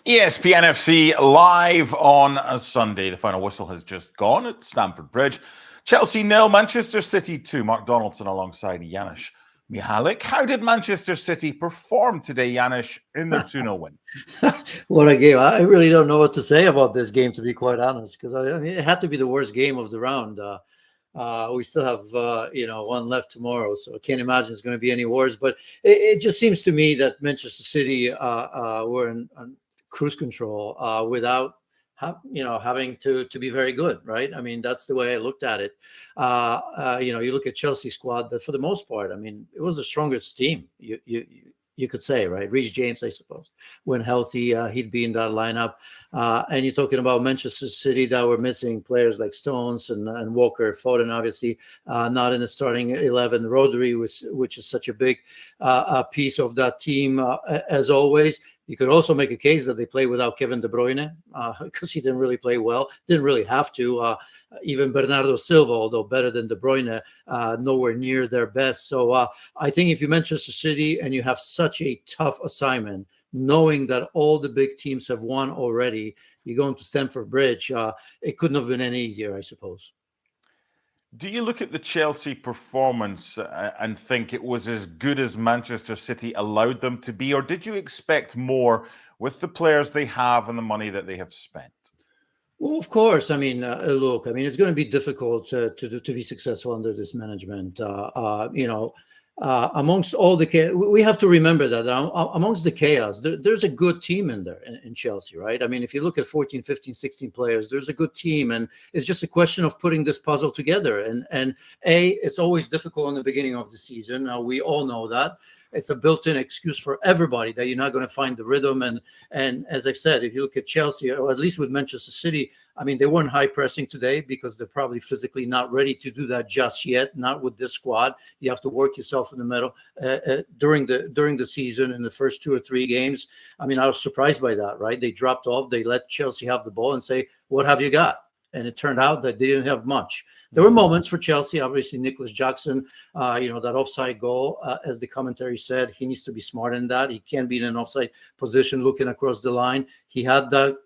ESPN FC live on a Sunday. The final whistle has just gone at Stamford Bridge. Chelsea 0, Manchester City 2. Mark Donaldson alongside Janusz. Michallik, how did Manchester City perform today, Janusz, in their 2-0 win? What a game. I really don't know what to say about this game, to be quite honest, because I mean, it had to be the worst game of the round. We still have, one left tomorrow, so I can't imagine it's going to be any worse. But it just seems to me that Manchester City were in cruise control without having to be very good, right? I mean, that's the way I looked at it. You look at Chelsea squad, that for the most part, I mean, it was the strongest team. You could say, right? Reece James, I suppose, when healthy, he'd be in that lineup. And you're talking about Manchester City that were missing players like Stones and Walker, Foden, obviously not in the starting 11. Rodri, which is such a big piece of that team, as always. You could also make a case that they play without Kevin De Bruyne because he didn't really play well, didn't really have to. Even Bernardo Silva, although better than De Bruyne, nowhere near their best. So I think if you're Manchester City and you have such a tough assignment, knowing that all the big teams have won already, you're going to Stamford Bridge, it couldn't have been any easier, I suppose. Do you look at the Chelsea performance and think it was as good as Manchester City allowed them to be, or did you expect more with the players they have and the money that they have spent? Well, of course. I mean, look, I mean, it's going to be difficult to be successful under this management. Amongst all the chaos, we have to remember that amongst the chaos, there's a good team in there in Chelsea, right? I mean, if you look at 14, 15, 16 players, there's a good team, and it's just a question of putting this puzzle together. And it's always difficult in the beginning of the season. We all know that. It's a built-in excuse for everybody that you're not going to find the rhythm. And as I've said, if you look at Chelsea, or at least with Manchester City, I mean, they weren't high pressing today because they're probably physically not ready to do that just yet. Not with this squad. You have to work yourself in the middle during the season in the first 2 or 3 games. I mean, I was surprised by that, right? They dropped off. They let Chelsea have the ball and say, "What have you got?" And it turned out that they didn't have much. There were moments for Chelsea. Obviously, Nicholas Jackson, that offside goal, as the commentary said, he needs to be smart in that. He can't be in an offside position looking across the line. He had that,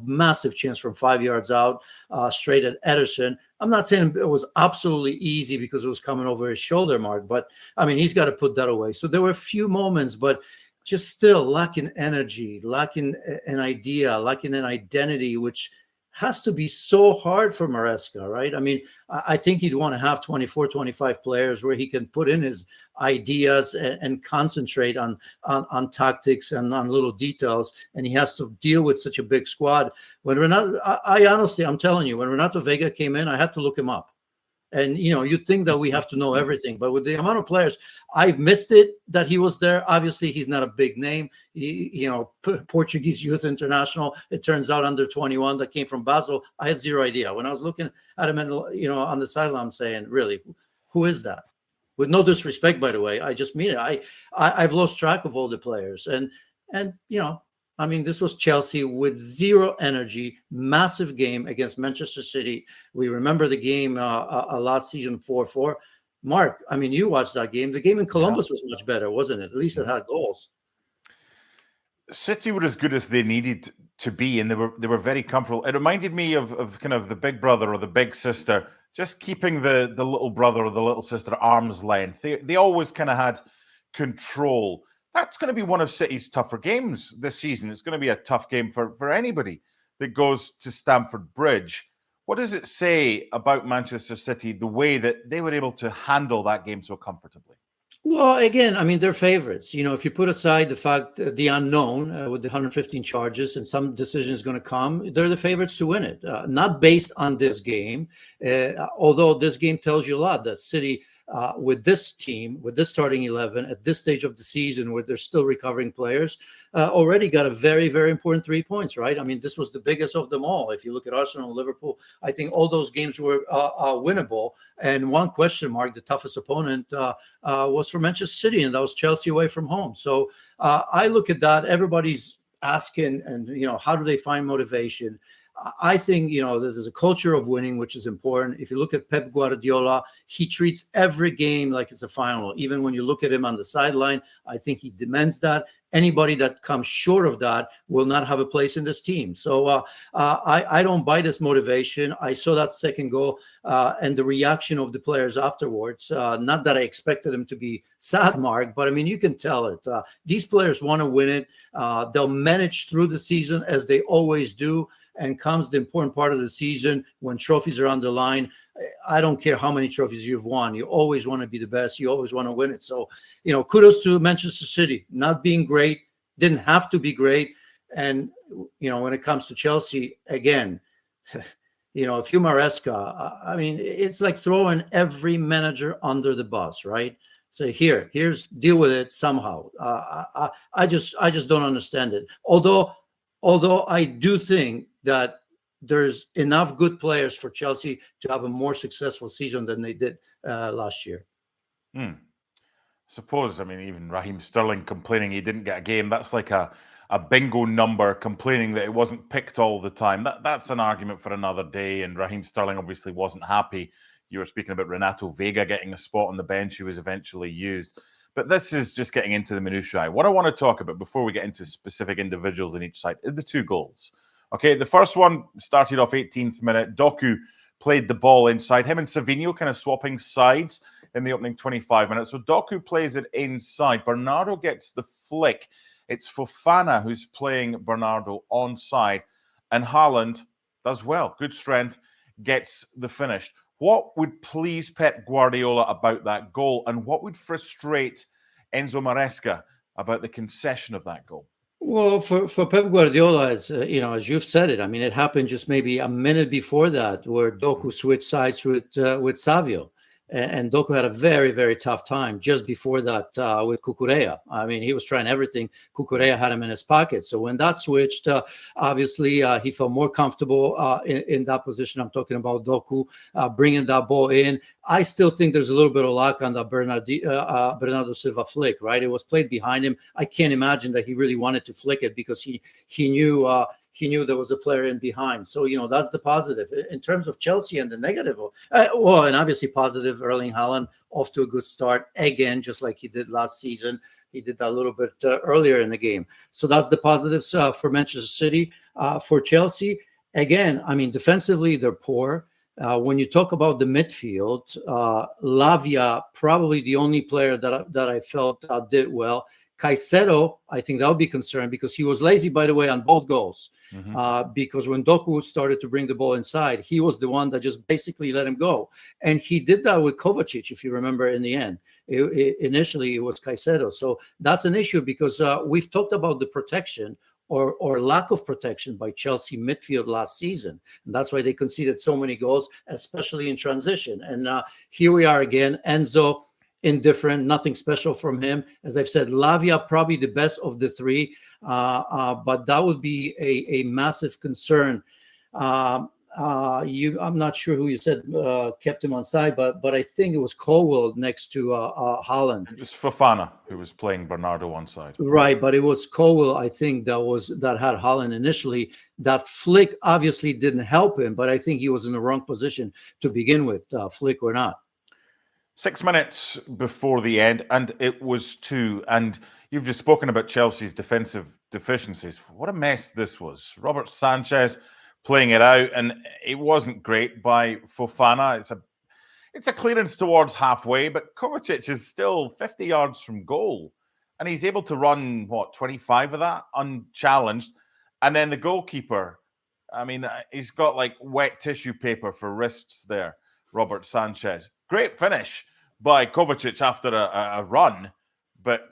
massive chance from 5 yards out, straight at Ederson. I'm not saying it was absolutely easy because it was coming over his shoulder, Mark, but I mean, he's got to put that away. So there were a few moments, but just still lacking energy, lacking an idea, lacking an identity, which has to be so hard for Maresca, right? I mean, I think he'd want to have 24, 25 players where he can put in his ideas and concentrate on tactics and on little details. And he has to deal with such a big squad. When I honestly, I'm telling you, when Renato Vega came in, I had to look him up. And, you'd think that we have to know everything. But with the amount of players, I've missed it that he was there. Obviously, he's not a big name. Portuguese youth international, it turns out under 21 that came from Basel. I had zero idea. When I was looking at him, on the sideline, I'm saying, really, who is that? With no disrespect, by the way, I just mean it. I've lost track of all the players. And I mean, this was Chelsea with zero energy, massive game against Manchester City. We remember the game last season, 4-4. Mark, I mean, you watched that game. The game in Columbus was much better, wasn't it? At least it had goals. City were as good as they needed to be, and they were very comfortable. It reminded me of kind of the big brother or the big sister, just keeping the little brother or the little sister at arm's length. They always kind of had control. That's going to be one of City's tougher games this season. It's going to be a tough game for anybody that goes to Stamford Bridge. What does it say about Manchester City, the way that they were able to handle that game so comfortably? Well, again, I mean, they're favorites. If you put aside the fact, the unknown with the 115 charges and some decision is going to come, they're the favorites to win it. Not based on this game, although this game tells you a lot that City, with this team, with this starting 11 at this stage of the season where they're still recovering players, already got a very, very important 3 points, right? I mean, this was the biggest of them all. If you look at Arsenal, Liverpool, I think all those games were winnable. And one question mark, the toughest opponent was for Manchester City, and that was Chelsea away from home. So I look at that. Everybody's asking, and how do they find motivation? I think, there's a culture of winning, which is important. If you look at Pep Guardiola, he treats every game like it's a final. Even when you look at him on the sideline, I think he demands that. Anybody that comes short of that will not have a place in this team. So I don't buy this motivation. I saw that second goal and the reaction of the players afterwards. Not that I expected them to be sad, Mark, but I mean, you can tell it. These players want to win it. They'll manage through the season as they always do. And comes the important part of the season when trophies are on the line. I don't care how many trophies you've won. You always want to be the best. You always want to win it. So, kudos to Manchester City. Not being great, didn't have to be great. And, when it comes to Chelsea, again, if you Maresca, I mean, it's like throwing every manager under the bus, right? So here's deal with it somehow. I just don't understand it. Although I do think that there's enough good players for Chelsea to have a more successful season than they did last year. Suppose, I mean, even Raheem Sterling complaining he didn't get a game, that's like a bingo number, complaining that it wasn't picked all the time. That's an argument for another day, and Raheem Sterling obviously wasn't happy. You were speaking about Renato Vega getting a spot on the bench who was eventually used. But this is just getting into the minutiae. What I want to talk about before we get into specific individuals in each side are the two goals. Okay, the first one started off 18th minute. Doku played the ball inside. Him and Savinho kind of swapping sides in the opening 25 minutes. So Doku plays it inside. Bernardo gets the flick. It's Fofana who's playing Bernardo onside. And Haaland does well. Good strength, gets the finish. What would please Pep Guardiola about that goal? And what would frustrate Enzo Maresca about the concession of that goal? Well, for Pep Guardiola, as you've said it, I mean, it happened just maybe a minute before that where Doku switched sides with Savio. And Doku had a very, very tough time just before that with Cucurella. I mean, he was trying everything. Cucurella had him in his pocket. So when that switched, obviously he felt more comfortable in that position. I'm talking about Doku bringing that ball in. I still think there's a little bit of luck on that Bernardo Silva flick, right? It was played behind him. I can't imagine that he really wanted to flick it because he knew there was a player in behind. So, that's the positive. In terms of Chelsea and the negative, and obviously positive, Erling Haaland off to a good start again, just like he did last season. He did that a little bit earlier in the game. So that's the positives for Manchester City. For Chelsea, again, I mean, defensively, they're poor. When you talk about the midfield, Lavia, probably the only player that I felt did well. Caicedo, I think that would be concerned because he was lazy, by the way, on both goals. Because when Doku started to bring the ball inside, he was the one that just basically let him go. And he did that with Kovacic, if you remember, in the end. Initially, it was Caicedo. So that's an issue because we've talked about the protection or lack of protection by Chelsea midfield last season. And that's why they conceded so many goals, especially in transition. And here we are again. Enzo, indifferent, nothing special from him. As I've said, Lavia probably the best of the three, but that would be a massive concern. I'm not sure who you said kept him on side, but I think it was Colwill next to Haaland. It was Fofana who was playing Bernardo on side. Right, but it was Colwill, I think, that had Haaland initially. That flick obviously didn't help him, but I think he was in the wrong position to begin with, flick or not. 6 minutes before the end, and it was 2. And you've just spoken about Chelsea's defensive deficiencies. What a mess this was. Robert Sanchez playing it out, and it wasn't great by Fofana. It's a clearance towards halfway, but Kovacic is still 50 yards from goal, and he's able to run, 25 of that unchallenged. And then the goalkeeper, I mean, he's got like wet tissue paper for wrists there, Robert Sanchez. Great finish by Kovacic after a run, but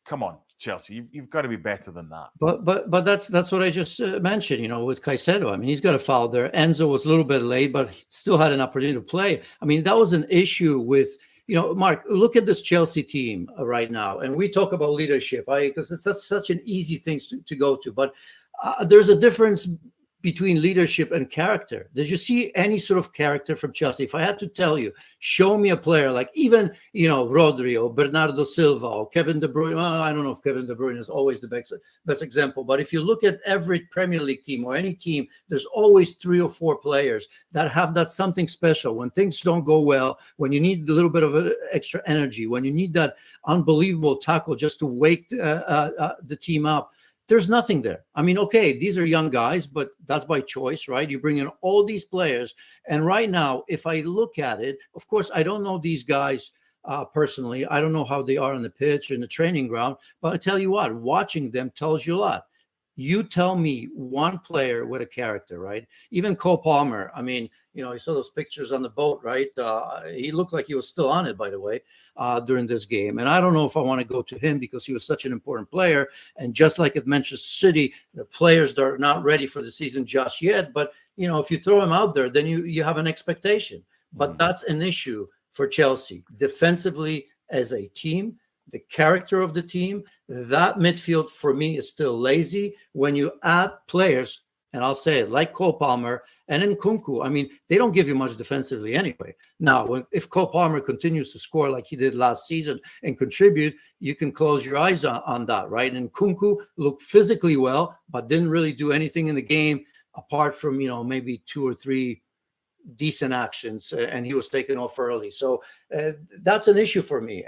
come on, Chelsea, you've got to be better than that. But that's what I just mentioned. With Caicedo, I mean, he's got a foul there. Enzo was a little bit late, but still had an opportunity to play. I mean, that was an issue with. Mark, look at this Chelsea team right now, and we talk about leadership, because it's such an easy thing to go to. But there's a difference between leadership and character. Did you see any sort of character from Chelsea? If I had to tell you, show me a player like even, Rodri or Bernardo Silva or Kevin De Bruyne. Well, I don't know if Kevin De Bruyne is always the best example, but if you look at every Premier League team or any team, there's always 3 or 4 players that have that something special. When things don't go well, when you need a little bit of extra energy, when you need that unbelievable tackle just to wake the team up, there's nothing there. I mean, okay, these are young guys, but that's by choice, right? You bring in all these players. And right now, if I look at it, of course, I don't know these guys personally. I don't know how they are on the pitch or in the training ground. But I tell you what, watching them tells you a lot. You tell me one player with a character, right? Even Cole Palmer. I mean, you saw those pictures on the boat, right? He looked like he was still on it, by the way, during this game. And I don't know if I want to go to him because he was such an important player. And just like at Manchester City, the players are not ready for the season just yet. But, if you throw him out there, then you have an expectation. But that's an issue for Chelsea. Defensively, as a team, the character of the team, that midfield for me is still lazy. When you add players, and I'll say it, like Cole Palmer and Nkunku, I mean, they don't give you much defensively anyway. Now, if Cole Palmer continues to score like he did last season and contribute, you can close your eyes on that, right? And Nkunku looked physically well, but didn't really do anything in the game apart from, maybe 2 or 3 decent actions, and he was taken off early. So that's an issue for me.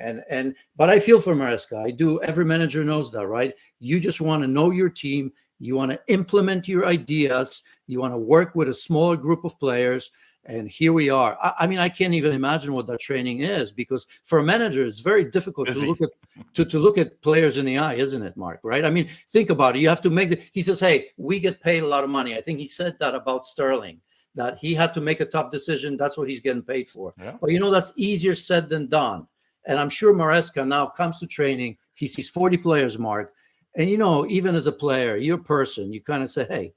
But I feel for Maresca. I do. Every manager knows that, right? You just want to know your team. You want to implement your ideas. You want to work with a smaller group of players. And here we are. I mean, I can't even imagine what that training is, because for a manager, it's very difficult to look at players in the eye, isn't it, Mark? Right? I mean, think about it. You have to he says, hey, we get paid a lot of money. I think he said that about Sterling, that he had to make a tough decision. That's what he's getting paid for. Yeah. But, that's easier said than done. And I'm sure Maresca now comes to training. He sees 40 players, Mark. And, even as a player, you're a person, you kind of say, hey,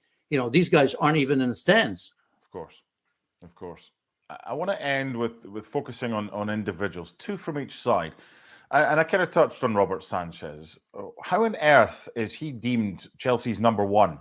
these guys aren't even in the stands. Of course. I want to end with focusing on individuals, 2 from each side. And I kind of touched on Robert Sanchez. How on earth is he deemed Chelsea's number 1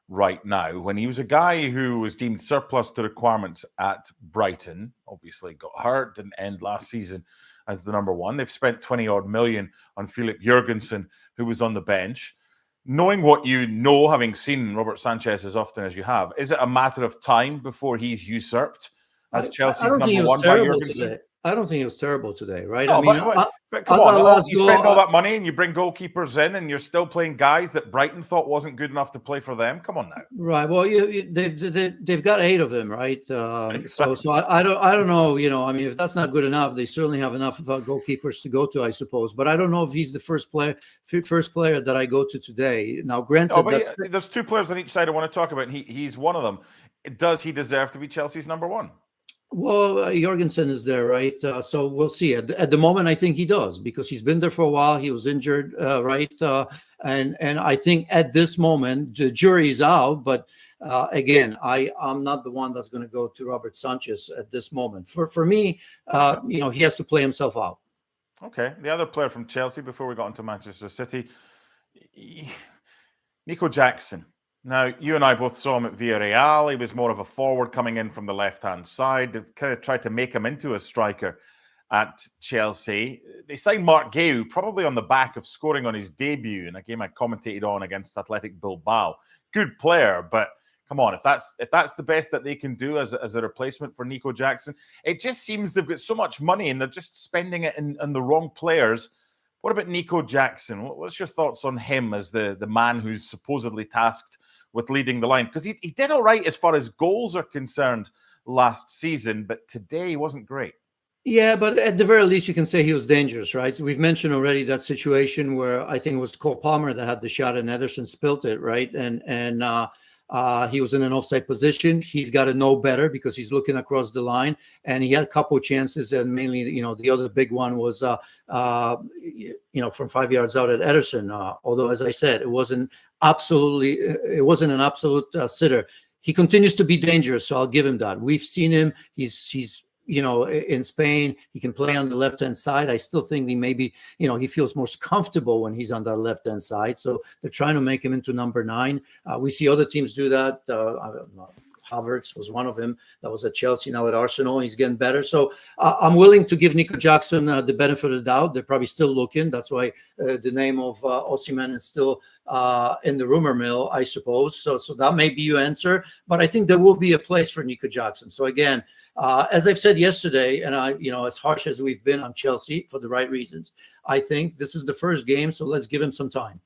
right now, when he was a guy who was deemed surplus to requirements at Brighton, obviously got hurt, didn't end last season as the number 1. They've spent 20-odd million on Philip Jurgensen, who was on the bench. Knowing what you know, having seen Robert Sanchez as often as you have, is it a matter of time before he's usurped as Chelsea's number 1 by Jurgensen? I don't think it was terrible today, right? No, I mean, but come on, you spend all that money and you bring goalkeepers in, and you're still playing guys that Brighton thought wasn't good enough to play for them. Come on now. Right. Well, they've got 8 of them, right? So I don't know. I mean, if that's not good enough, they certainly have enough goalkeepers to go to, I suppose. But I don't know if he's the first player that I go to today. Now, granted, there's 2 players on each side I want to talk about, and he's one of them. Does he deserve to be Chelsea's number 1? Well, Jorgensen is there, right? So we'll see. At the moment, I think he does, because he's been there for a while. He was injured, right? And I think at this moment, the jury's out. But again, I'm not the one that's going to go to Robert Sanchez at this moment. For me, he has to play himself out. Okay. The other player from Chelsea before we got into Manchester City, Nico Jackson. Now, you and I both saw him at Villarreal. He was more of a forward coming in from the left-hand side. They've kind of tried to make him into a striker at Chelsea. They signed Mark Guehi, probably on the back of scoring on his debut in a game I commentated on against Athletic Bilbao. Good player, but come on, if that's the best that they can do as a replacement for Nico Jackson, it just seems they've got so much money and they're just spending it on the wrong players. What about Nico Jackson? What's your thoughts on him as the man who's supposedly tasked with leading the line? Because he did all right as far as goals are concerned last season, but today he wasn't great. Yeah, but at the very least, you can say he was dangerous, right? We've mentioned already that situation where I think it was Cole Palmer that had the shot and Ederson spilt it, right? And he was in an offside position. He's got to know better because he's looking across the line, and he had a couple of chances, and mainly, the other big one was, from 5 yards out at Ederson. Although, as I said, it wasn't an absolute sitter. He continues to be dangerous, so I'll give him that. We've seen him. He's in Spain, he can play on the left-hand side. I still think he feels most comfortable when he's on that left-hand side. So they're trying to make him into number 9. We see other teams do that. Havertz was one of them. That was at Chelsea, now at Arsenal. He's getting better. So I'm willing to give Nico Jackson the benefit of the doubt. They're probably still looking. That's why the name of Osimhen is still in the rumor mill, I suppose. So that may be your answer. But I think there will be a place for Nico Jackson. So again, as I've said yesterday, and as harsh as we've been on Chelsea for the right reasons, I think this is the first game. So let's give him some time.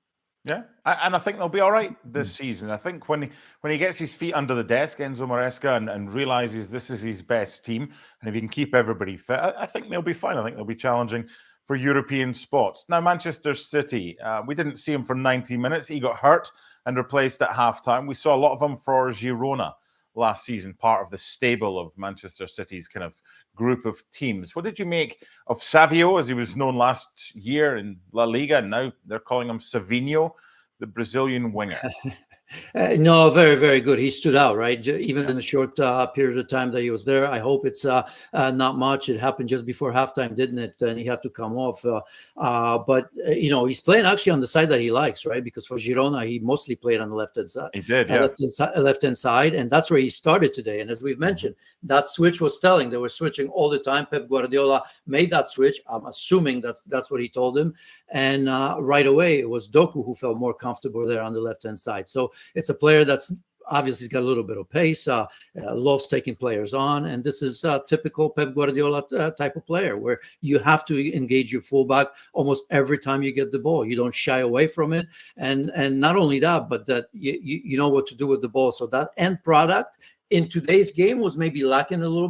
Yeah, and I think they'll be all right this season. I think when he gets his feet under the desk, Enzo Maresca, and realizes this is his best team, and if he can keep everybody fit, I think they'll be fine. I think they'll be challenging for European spots. Now, Manchester City, we didn't see him for 90 minutes. He got hurt and replaced at halftime. We saw a lot of him for Girona last season, part of the stable of Manchester City's kind of group of teams. What did you make of Savio, as he was known last year in La Liga, and now they're calling him Savinho, the Brazilian winger? No, very, very good. He stood out, right? Even in the short period of time that he was there. I hope it's not much. It happened just before halftime, didn't it? And he had to come off. But he's playing actually on the side that he likes, right? Because for Girona, he mostly played on the left-hand side. He did, yeah. Left-hand side, and that's where he started today. And as we've mentioned, that switch was telling. They were switching all the time. Pep Guardiola made that switch. I'm assuming that's what he told him. And right away, it was Doku who felt more comfortable there on the left-hand side. So it's a player that's obviously got a little bit of pace, loves taking players on. And this is a typical Pep Guardiola type of player where you have to engage your fullback almost every time you get the ball. You don't shy away from it. And not only that, but that you know what to do with the ball. So that end product in today's game was maybe lacking a little bit.